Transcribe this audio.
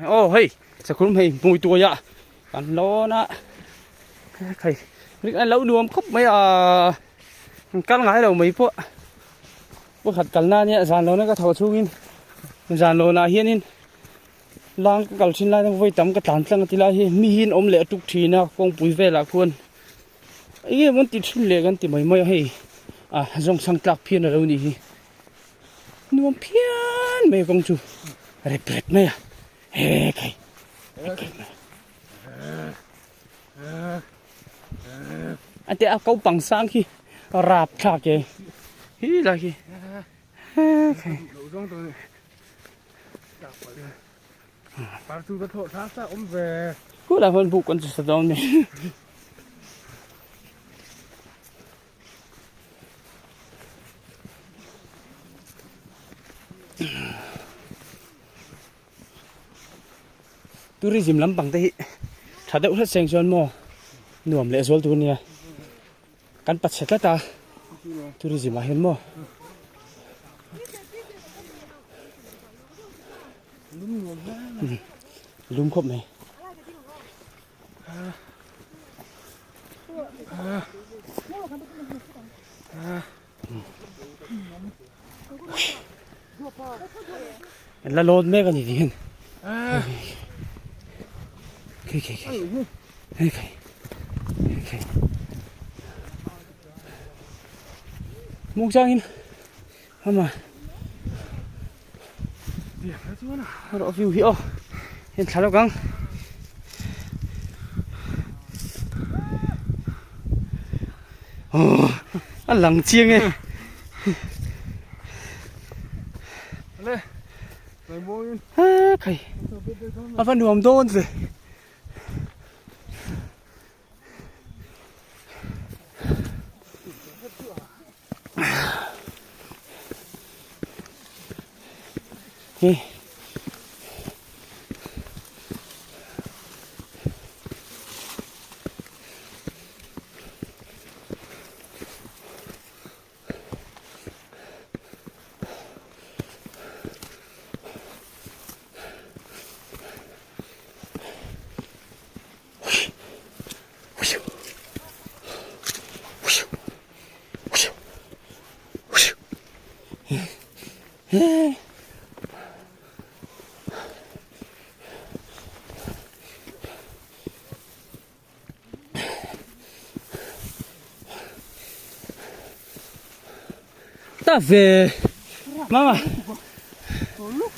โอ้เฮ้ยสักครู่เฮ้ยมวยตัวยะกันล้อนะใครนึกไอ้lão đuông khúc mấy cắt ngái đầu mấyพวกขัดกันหน้าเนี่ยจานเราเนี่ยก็ถอดสู้กินจานเราหน้าเฮียนินล้างกัลชินไล่ต้องไว้ตำกระตานตั้งที่ไรมีหินอมเหลวทุกทีนะกองปุ๋ยเวลาควรไอ้เงี้ยมันติดชุนเหลวกันติดไม่ให้จงสังกัดเพี้ยนเรานี่นวมเพี้ยนไม่กองจูอะไรเปรตไหมเฮ้ยใครอันเดียวเขาปังสร้างขี้ราบฉากเองฮีอะไรขี้Partout de tot ça omver. Goed, dat een boek, want het staat dan niet. Tourism lắm bằng tay, thật đâu hết sen son mò, nuông lệ rồi tuần nè, cắn bắt sét ta, tourism mà hiền mò. Lùm khóc này. Là lột mấy cái gì đi. Cái. Muốn sang in. Mà. Đó view hiểu. Hiện khá là căng. Ăn lằng chiêng ấy. Cái. Ăn phần đường đôn rồi. Okay. Ta về mama look